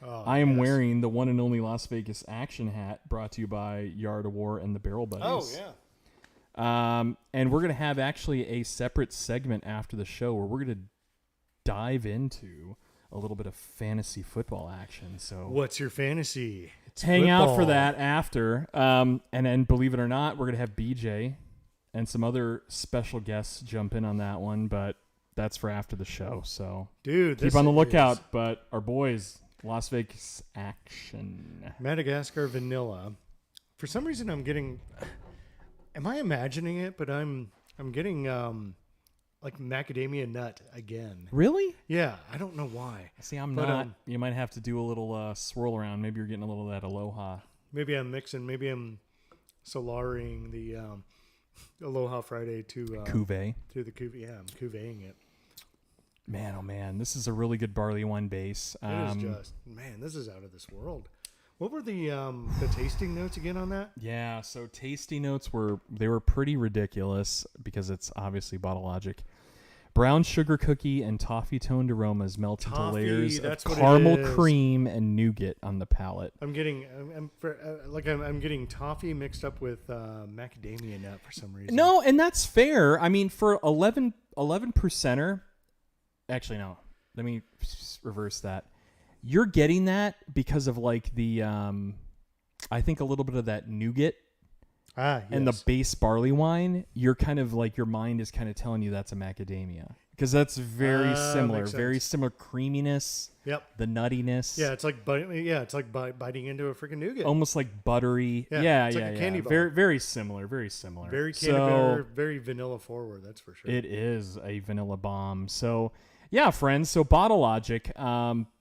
I am wearing the one and only Las Vegas action hat brought to you by Yard of War and the Barrel Buddies. Oh, yeah. And we're going to have actually a separate segment after the show where we're going to dive into a little bit of fantasy football action. So what's your fantasy? It's hang out for that after. And then, believe it or not, we're going to have BJ and some other special guests jump in on that one, but that's for after the show. So dude, keep on the lookout. But our boys, Las Vegas action. Madagascar vanilla. For some reason, I'm getting... Am I imagining it? But I'm getting... like macadamia nut again. Really? Yeah, I don't know why. See, I'm not. You might have to do a little swirl around. Maybe you're getting a little of that Aloha. Maybe I'm mixing. Maybe I'm solaring the Aloha Friday to cuvee. To the cuvee. Yeah, I'm cuveeing it. Man, oh man, this is a really good barley wine base. It is just, man, this is out of this world. What were the tasting notes again on that? Yeah, so tasting notes were pretty ridiculous because it's obviously Bottle Logic. Brown sugar cookie and toffee toned aromas melt into layers of caramel cream and nougat on the palate. I'm getting I'm getting toffee mixed up with macadamia nut for some reason. No, and that's fair. I mean, for 11%er, actually no. Let me reverse that. You're getting that because of like the I think a little bit of that nougat. Yes. And the base barley wine, you're kind of like your mind is kind of telling you that's a macadamia because that's very similar creaminess. Yep. The nuttiness. Yeah, it's like biting into a freaking nougat. Almost like buttery. Yeah, it's like a candy bar. Very similar. Very similar. Very candy bar, very vanilla forward. That's for sure. It is a vanilla bomb. So yeah, friends. So Bottle Logic,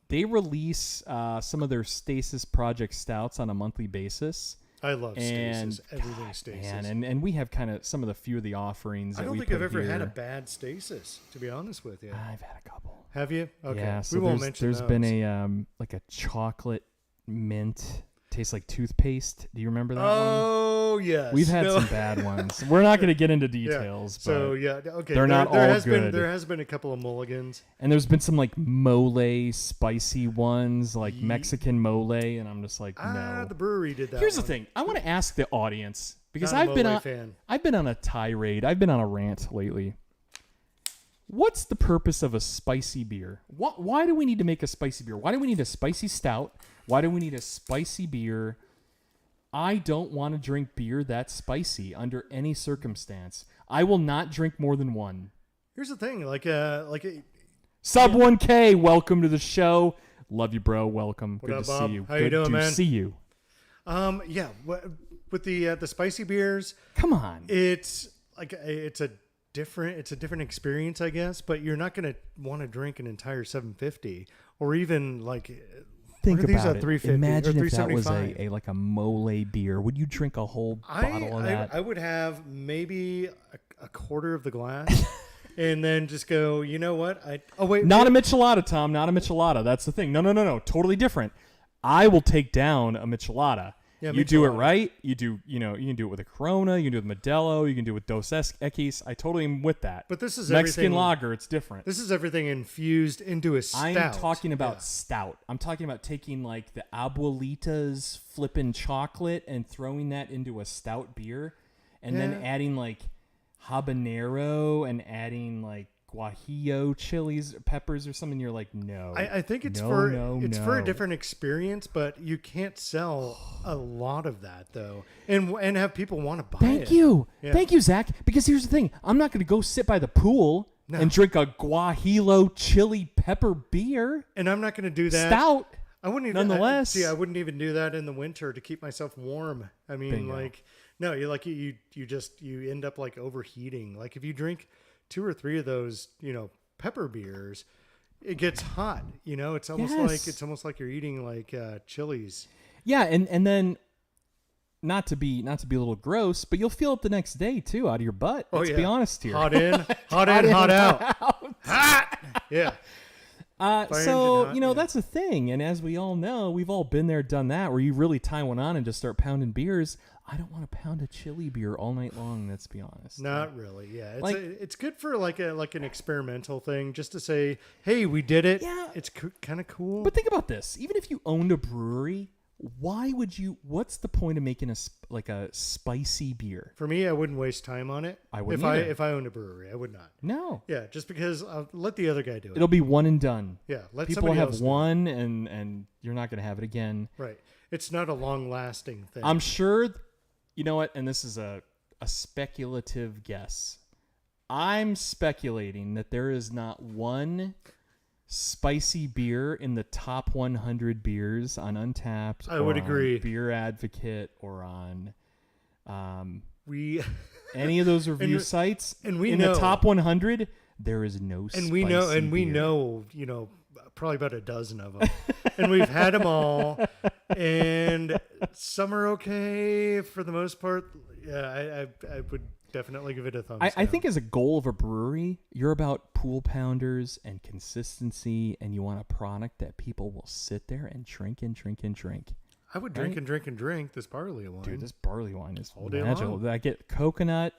they release some of their Stasis Project stouts on a monthly basis. I love Stasis. Everything Stasis. Man, and we have kind of some of the few of the offerings. I don't think I've ever had a bad Stasis, to be honest with you. I've had a couple. Have you? Okay. Yeah, so we won't mention there's those. been a like a chocolate mint. Tastes like toothpaste. Do you remember that one? Oh, yes. We've had some bad ones. We're not going to get into details. Yeah. So, but okay. They're not all good. There has been a couple of mulligans. And there's been some like mole spicy ones, like Mexican mole, and I'm just like, no. The Bruery did that. Here's the thing. I want to ask the audience because Not I've been on a tirade. I've been on a rant lately. What's the purpose of a spicy beer? Why do we need to make a spicy beer? Why do we need a spicy stout? Why do we need a spicy beer? I don't want to drink beer that's spicy under any circumstance. I will not drink more than one. Here's the thing, Sub 1K, welcome to the show. Love you, bro. Welcome. What Good up, to Bob? see you. How Good you doing, to man? see you. Yeah. With the spicy beers, come on. It's a different experience, I guess. But you're not gonna want to drink an entire 750 or even like. Think about it. 350 Imagine or if that was $3.75. like a mole beer. Would you drink a whole bottle of that? I would have maybe a quarter of the glass, and then just go. You know what? Not a Michelada, Tom. Not a Michelada. That's the thing. No. Totally different. I will take down a Michelada. Yeah, you do it right. You can do it with a Corona. You can do it with Modelo. You can do it with Dos Equis. I totally am with that. But this is Mexican everything, lager. It's different. This is everything infused into a stout. I'm talking about stout. I'm talking about taking like the abuelita's flippin' chocolate and throwing that into a stout beer, and then adding like habanero and adding like guajillo chilies, peppers, or something. You're like, no. I think it's for a different experience, but you can't sell a lot of that though, and have people want to buy it. Thank you, Zach. Because here's the thing: I'm not going to go sit by the pool and drink a guajillo chili pepper beer, and I'm not going to do that. Stout. I wouldn't even. Nonetheless, I wouldn't even do that in the winter to keep myself warm. I mean, Bingo. like, no, you end up like overheating. Like if you drink 2 or 3 of those, pepper beers, it gets hot. It's almost like you're eating like chilies. Yeah, and then not to be a little gross, but you'll feel it the next day too out of your butt. Let's be honest here. Hot in, hot out. Hot. Yeah. That's a thing. And as we all know, we've all been there, done that, where you really tie one on and just start pounding beers. I don't want to pound a chili beer all night long. Let's be honest. Not really. Yeah, it's good for like an experimental thing, just to say, hey, we did it. Yeah, it's kind of cool. But think about this: even if you owned a brewery, why would you? What's the point of making a spicy beer? For me, I wouldn't waste time on it. I wouldn't. If I owned a brewery, I would not. No. Yeah, just because I'll let the other guy do it. It'll be one and done. Yeah, let people somebody have else one, and you're not going to have it again. Right. It's not a long-lasting thing. I'm sure. You know what? And this is a speculative guess. I'm speculating that there is not one spicy beer in the top 100 beers on Untapped. I would agree. Beer Advocate or on any of those review sites. And we in know the top 100, there is no. And we know, probably about a dozen of them, and we've had them all, and some are okay for the most part. Yeah, I would definitely give it a thumbs down. I think as a goal of a brewery, you're about pool pounders and consistency, and you want a product that people will sit there and drink and drink and drink. I would drink and drink and drink this barley wine. Dude, this barley wine is all day magical. long. I get coconut.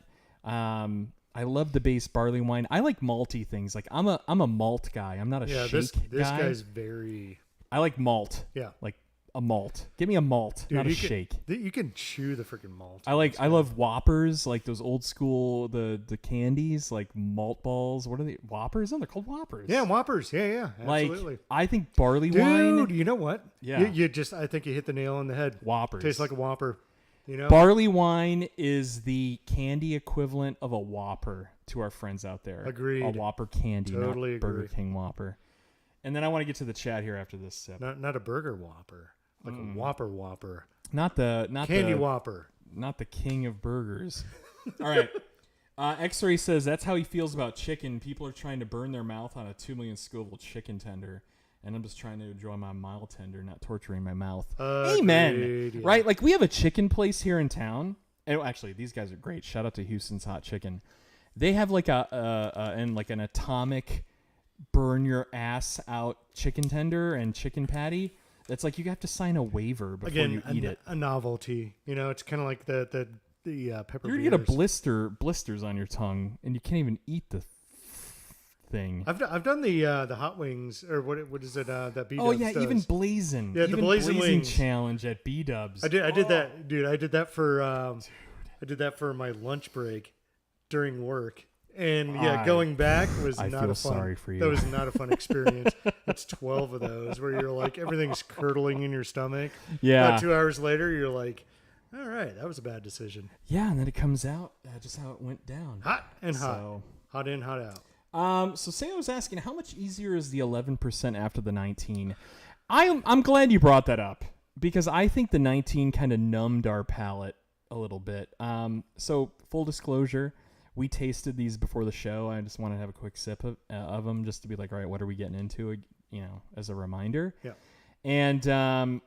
I love the base barley wine. I like malty things. Like I'm a malt guy. I'm not a shake this guy. Guy's very. I like malt. Yeah, like a malt. Give me a malt, dude, not a shake. You can chew the freaking malt. I love Whoppers, like those old school the candies, like malt balls. What are they? Whoppers? No, they're called Whoppers. Yeah, Whoppers. Yeah, absolutely. Like I think barley wine. Dude, you know what? Yeah, I think you hit the nail on the head. Whoppers tastes like a Whopper. Barley wine is the candy equivalent of a Whopper to our friends out there. Agreed. A Whopper candy, totally not Burger King Whopper. And then I want to get to the chat here after this sip. Not a burger Whopper, like a Whopper. Not candy Whopper. Not the king of burgers. All right. X-Ray says that's how he feels about chicken. People are trying to burn their mouth on a 2 million Scoville chicken tender. And I'm just trying to enjoy my mild tender, not torturing my mouth. Amen. Yeah. Right? Like, we have a chicken place here in town. And actually, these guys are great. Shout out to Houston's Hot Chicken. They have like an atomic burn your ass out chicken tender and chicken patty. That's like you have to sign a waiver before you eat it. A novelty. It's kind of like the pepper. You're gonna get blisters on your tongue, and you can't even eat the thing. I've done the hot wings, or what is it that B Dubs does. Even blazing. Yeah, the blazing wings challenge at B Dubs. I did that, dude. I did that for my lunch break during work, and going back was not a fun. Sorry for you. That was not a fun experience. It's 12 of those where you're like everything's curdling in your stomach. Yeah. About 2 hours later, you're like, all right, that was a bad decision. Yeah, and then it comes out just how it went down. Hot and hot. Hot in, hot out. So Sam was asking, how much easier is the 11% after the 19? I'm glad you brought that up because I think the 19 kind of numbed our palate a little bit. So full disclosure, we tasted these before the show. I just wanted to have a quick sip of them just to be like, all right, what are we getting into? As a reminder. Yeah. And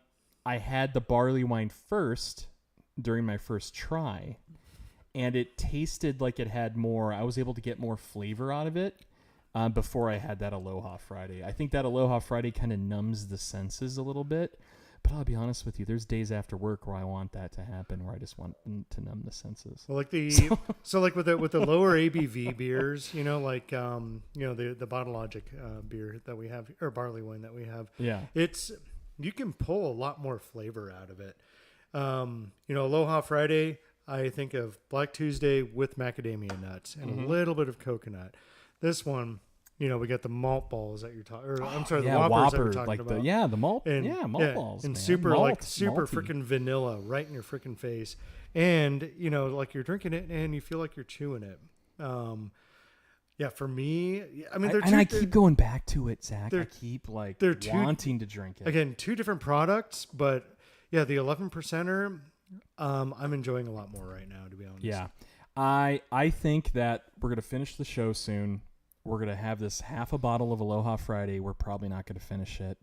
I had the barley wine first during my first try. And it tasted like it had more. I was able to get more flavor out of it before I had that Aloha Friday. I think that Aloha Friday kind of numbs the senses a little bit. But I'll be honest with you, there's days after work where I want that to happen, where I just want to numb the senses. Well, like so like with the lower ABV beers, like the Bottle Logic beer that we have, or Barleywine that we have. Yeah. You can pull a lot more flavor out of it. Aloha Friday, I think of Black Tuesday with macadamia nuts and a little bit of coconut. This one, we got the malt balls that you're talking, or I'm sorry, the Whoppers that you're talking about. The malt, malt balls, and man. super Malty. freaking vanilla right in your freaking face, and like you're drinking it and you feel like you're chewing it. For me, I mean, I keep going back to it, Zach. I keep wanting to drink it. Again, two different products, but yeah, the 11%er, I'm enjoying a lot more right now, to be honest. Yeah, I think that we're gonna finish the show soon. We're going to have this half a bottle of Aloha Friday. We're probably not going to finish it.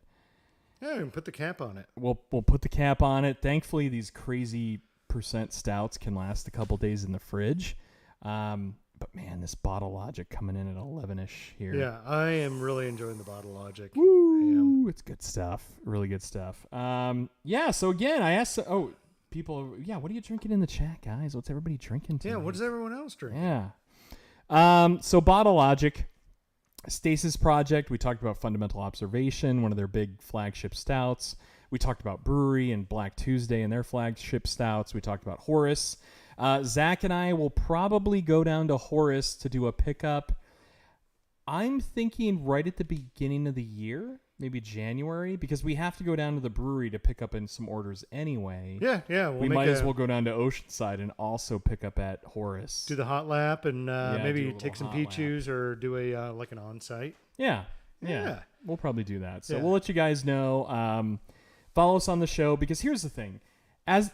Yeah, and put the cap on it. We'll put the cap on it. Thankfully, these crazy % stouts can last a couple days in the fridge. But, man, this Bottle Logic coming in at 11-ish here. Yeah, I am really enjoying the Bottle Logic. Woo! It's good stuff. Really good stuff. So, again, I asked... people... Yeah, what are you drinking in the chat, guys? What's everybody drinking tonight? Yeah, what does everyone else drink? Yeah. So, Bottle Logic... Stasis Project, we talked about Fundamental Observation, one of their big flagship stouts. We talked about Bruery and Black Tuesday and their flagship stouts. We talked about Horus. Zach and I will probably go down to Horus to do a pickup. I'm thinking right at the beginning of the year, maybe January, because we have to go down to the brewery to pick up in some orders anyway. Yeah. We might as well go down to Oceanside and also pick up at Horus. Do the hot lap and maybe take some Pichus or do a like an on-site. Yeah. We'll probably do that. So we'll let you guys know. Follow us on the show, because here's the thing. As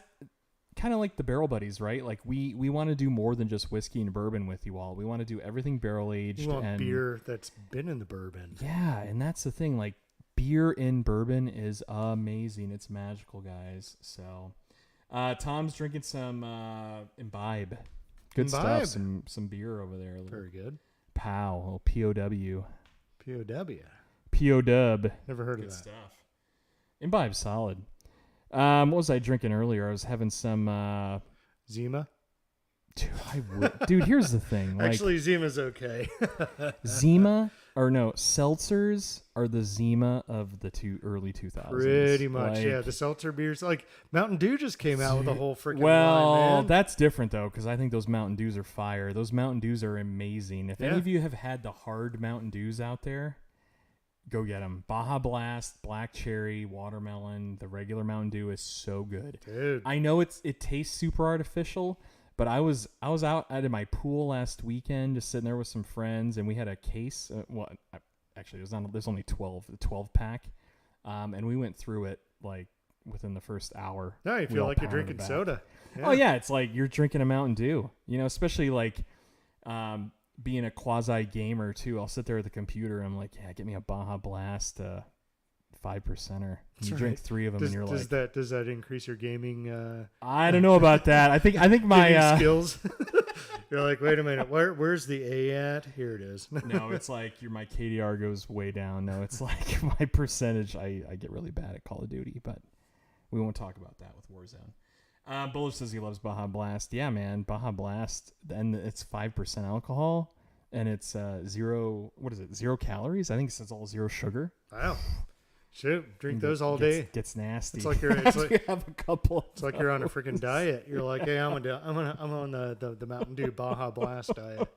kind of like the Barrel Buddies, right? Like we want to do more than just whiskey and bourbon with you all. We want to do everything barrel aged. We want beer that's been in the bourbon. Yeah, and that's the thing. Like beer in bourbon is amazing. It's magical, guys. So Tom's drinking some Imbibe. Good stuff. Some beer over there. Very good. POW, little POW. POW. POW. Never heard of Good that. stuff. Imbibe's solid. What was I drinking earlier? I was having some Zima. Dude, here's the thing. Like, actually, Zima's okay. Zima, or no, seltzers are the Zima of the early 2000s. Pretty much, like, yeah. The seltzer beers, like Mountain Dew just came out with a whole freaking line, man. That's different, though, because I think those Mountain Dews are fire. Those Mountain Dews are amazing. If any of you have had the hard Mountain Dews out there, go get them. Baja Blast, Black Cherry, Watermelon, the regular Mountain Dew is so good. Dude. I know it tastes super artificial, but I was out at my pool last weekend, just sitting there with some friends, and we had a case. Actually, there's only 12 pack, and we went through it like within the first hour. No, you feel like you're drinking soda. Yeah. Oh yeah, it's like you're drinking a Mountain Dew. Especially like being a quasi gamer too. I'll sit there at the computer and I'm like, yeah, get me a Baja Blast 5%er. You drink 3 of them and you're does that increase your gaming? I don't know about that. I think my skills. You're like, wait a minute, where's the A at? Here it is. No, it's like my KDR goes way down. No, it's like my percentage. I get really bad at Call of Duty, but we won't talk about that with Warzone. Bullish says he loves Baja Blast. Yeah, man, Baja Blast, and it's 5% alcohol, and it's 0 calories. I think it says all 0 sugar. Wow. Shoot, drink those all day. Gets nasty. It's like you have a couple. It's like you're on a freaking diet. You're like, hey, I'm on the Mountain Dew Baja Blast diet.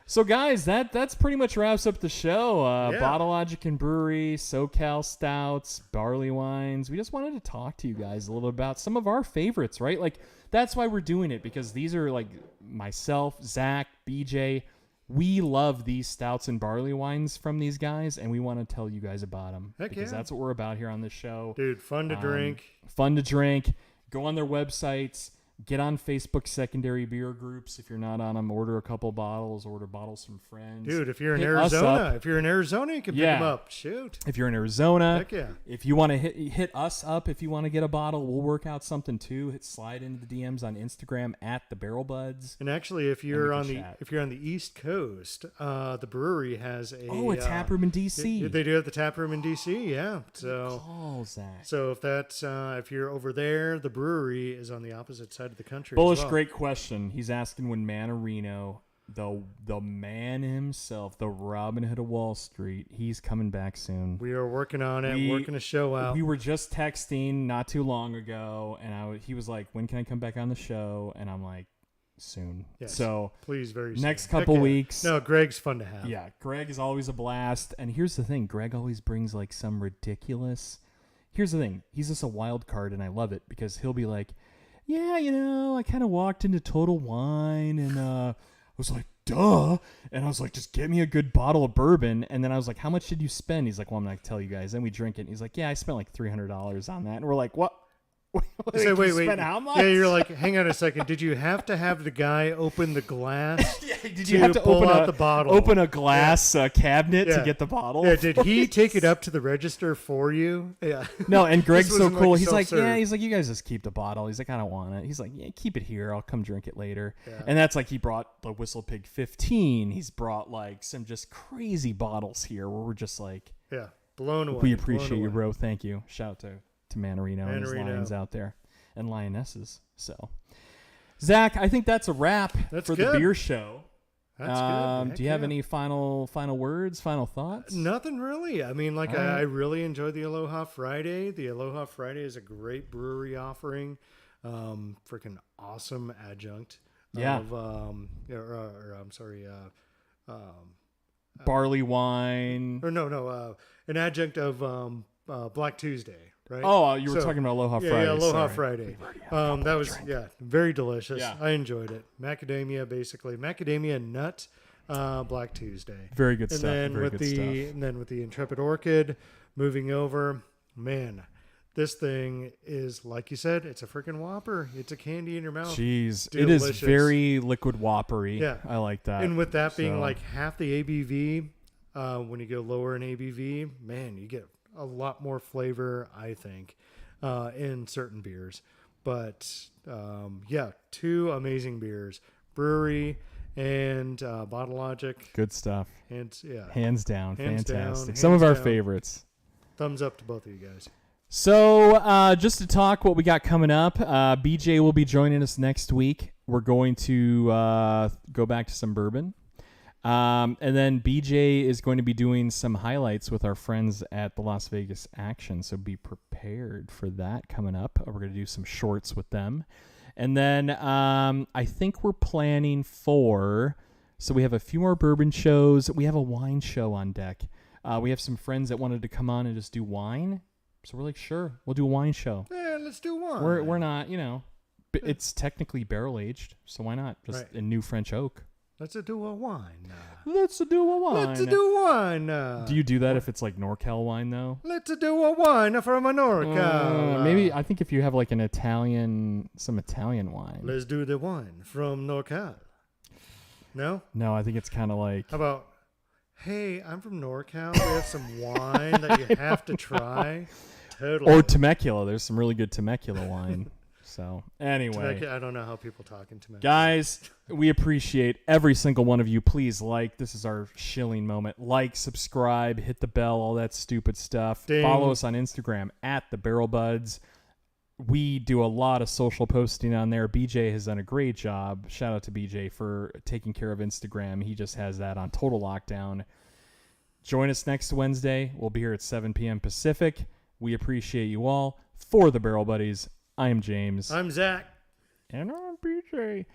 So guys, that's pretty much wraps up the show. Bottle Logic and Bruery, SoCal Stouts, Barleywines. We just wanted to talk to you guys a little about some of our favorites, right? Like that's why we're doing it, because these are like myself, Zach, BJ. We love these stouts and barley wines from these guys, and we want to tell you guys about them. Because that's what we're about here on this show. Dude, fun to drink. Fun to drink. Go on their websites. Get on Facebook secondary beer groups. If you're not on them, order a couple bottles. Order bottles from friends. Dude, if you're in Hit us Arizona, up. you can pick them up. Shoot. If you're in Arizona, Heck yeah. if you want to hit us up, if you want to get a bottle, we'll work out something too. Slide into the DMs on Instagram at the Barrel Buds. And actually, if you're on the East Coast, the brewery has a tap room in DC. They do have the tap room in DC. Yeah. So call, Zach. So if you're over there, the brewery is on the opposite side of the country. Bullish, as well. great question. He's asking when Mannarino, the man himself, the Robin Hood of Wall Street, he's coming back soon. We are working on it, working a show out. We were just texting not too long ago, and he was like, "When can I come back on the show?" And I'm like, "Soon." Yes, so please, very soon. Next couple weeks. No, Greg's fun to have. Yeah, Greg is always a blast. And here's the thing: Greg always brings like some ridiculous. Here's the thing: he's just a wild card, and I love it because he'll be like, "Yeah, I kind of walked into Total Wine, and I was like, duh," and I was like, "Just get me a good bottle of bourbon." And then I was like, "How much did you spend?" He's like, "Well, I'm not gonna tell you guys." Then we drink it, and he's like, "Yeah, I spent like $300 on that." And we're like, "What?" Wait. Spent how much? Yeah, you're like, hang on a second. Did you have to have the guy open the glass? Yeah, did you have to pull out the bottle? Open a glass cabinet to get the bottle? Yeah, did he take it up to the register for you? Yeah. No, and Greg's so cool. He's like, self-serve. he's like, "You guys just keep the bottle." He's like, "I don't want it." He's like, "Yeah, keep it here. I'll come drink it later." Yeah. And that's like he brought the Whistle Pig 15. He's brought like some just crazy bottles here where we're just like, blown away. We appreciate you, bro. Thank you. Shout out to Mannarino and his Mannarino. lions out there and lionesses. So, Zach, I think that's a wrap for the beer show. That's good. Do you have any final words, final thoughts? Nothing really. I mean, I really enjoyed the Aloha Friday. The Aloha Friday is a great brewery offering. Freaking awesome adjunct. Yeah. Barleywine. An adjunct of Black Tuesday. Right? Oh, you were talking about Aloha Friday. Yeah, Aloha Friday. That was very delicious. Yeah. I enjoyed it. Macadamia nut, Black Tuesday. Very good stuff. And then with the Intrepid Orchid, moving over, man, this thing is, like you said, it's a freaking Whopper. It's a candy in your mouth. Jeez, it is very liquid Whoppery. Yeah, I like that. And with that being like half the ABV, when you go lower in ABV, man, you get a lot more flavor, I think, in certain beers. But two amazing beers, Bruery and Bottle Logic. Good stuff. Hands down, fantastic. Some of our favorites. Thumbs up to both of you guys. So just to talk what we got coming up, BJ will be joining us next week. We're going to go back to some bourbon. And then BJ is going to be doing some highlights with our friends at the Las Vegas Action. So be prepared for that coming up. We're going to do some shorts with them. And then I think we're planning so we have a few more bourbon shows. We have a wine show on deck. We have some friends that wanted to come on and just do wine. So we're like, sure, we'll do a wine show. Yeah, let's do wine. We're not, it's technically barrel aged. So why not? Just a new French oak. Let's do a wine. Let's do a wine. Let's do wine. Do you do that if it's like NorCal wine though? Let's do a wine from a NorCal. Maybe I think if you have like some Italian wine. Let's do the wine from NorCal. No? No, I think it's kind of like. How about, hey, I'm from NorCal. We have some wine that you have to try. Totally. Or Temecula. There's some really good Temecula wine. So anyway, I don't know how people talk in Temecula. Guys, we appreciate every single one of you. Please this is our shilling moment. Like, subscribe, hit the bell, all that stupid stuff. Ding. Follow us on Instagram at the Barrel Buds. We do a lot of social posting on there. BJ has done a great job. Shout out to BJ for taking care of Instagram. He just has that on total lockdown. Join us next Wednesday. We'll be here at 7 p.m. Pacific. We appreciate you all. For the Barrel Buddies, I am James. I'm Zach. And I'm BJ.